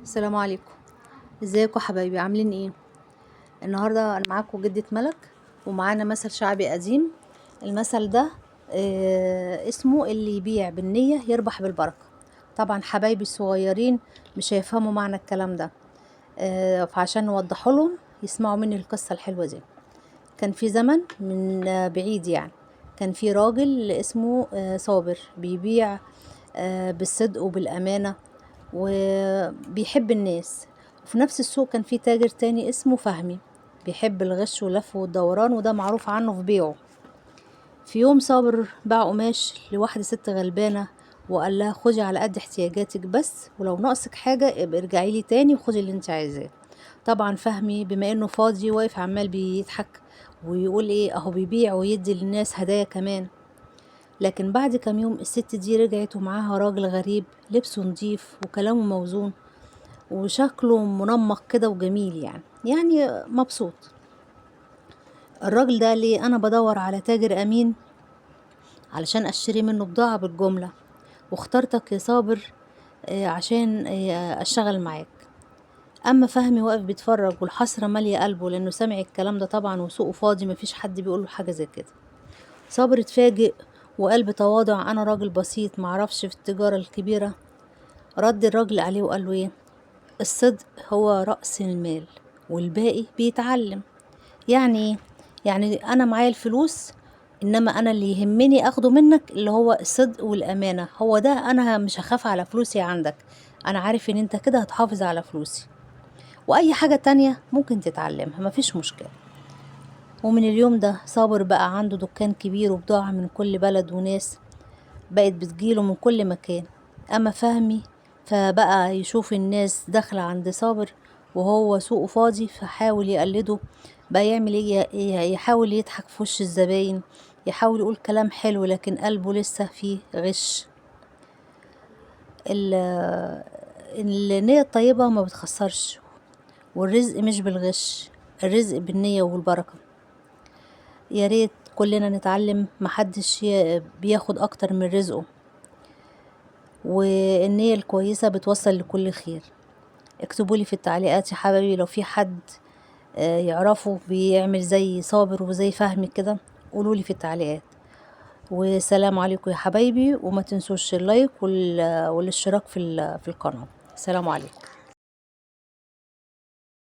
السلام عليكم. ازيكم حبايبي، عاملين ايه؟ النهارده انا معاكم جدة ملك، ومعانا مثل شعبي قديم. المثل ده اسمه اللي يبيع بالنية يربح بالبركة. طبعا حبايبي الصغيرين مش هيفهموا معنى الكلام ده، فعشان نوضحه لهم يسمعوا مني القصة الحلوة دي. كان في زمن من بعيد يعني، كان في راجل اسمه صابر بيبيع بالصدق وبالأمانة وبيحب الناس. وفي نفس السوق كان في تاجر تاني اسمه فهمي بيحب الغش واللف والدوران، وده معروف عنه في بيعه. في يوم صابر باع قماش لواحدة ست غلبانة، وقال لها خدي على قد احتياجاتك بس، ولو ناقصك حاجة ابقى ارجعي لي تاني وخدي اللي انت عايزاه. طبعا فهمي بما انه فاضي واقف عمال بيضحك ويقول ايه اهو بيبيع ويدي للناس هدايا كمان. لكن بعد كام يوم الست دي رجعت ومعاها راجل غريب، لبسه نضيف وكلامه موزون وشكله منمق كده وجميل، يعني مبسوط. الراجل ده ليه انا بدور على تاجر امين علشان اشتري منه بضاعة بالجملة، واخترتك يا صابر عشان اشتغل معاك. اما فهمي واقف بيتفرج والحسرة مالية قلبه لانه سمع الكلام ده طبعا، وسوقه فاضي مفيش حد بيقوله حاجة زي كده. صابر اتفاجئ وقال بتواضع انا راجل بسيط معرفش في التجارة الكبيرة. رد الراجل عليه وقال له ايه؟ الصدق هو رأس المال والباقي بيتعلم. يعني ايه؟ يعني انا معايا الفلوس، انما انا اللي يهمني اخده منك اللي هو الصدق والامانة، هو ده. انا مش هخاف على فلوسي عندك، انا عارف ان انت كده هتحافظ على فلوسي، واي حاجة تانية ممكن تتعلمها مفيش مشكلة. ومن اليوم ده صابر بقى عنده دكان كبير وبضاعة من كل بلد، وناس بقت بتجيله من كل مكان. اما فهمي فبقى يشوف الناس داخلة عند صابر وهو سوقه فاضي، فحاول يقلده. بقى يعمل ايه؟ يحاول يضحك في وش الزباين، يحاول يقول كلام حلو لكن قلبه لسه فيه غش. ال- النية الطيبة ما بتخسرش، والرزق مش بالغش، الرزق بالنية والبركة. يا ريت كلنا نتعلم، محدش بياخد اكتر من رزقه، والنية الكويسة بتوصل لكل خير. اكتبولي في التعليقات يا حبايبي لو في حد يعرفه بيعمل زي صابر وزي فهمي كده، قولولي في التعليقات. والسلام عليكم يا حبايبي، وما تنسوش اللايك والاشتراك في القناة. السلام عليكم.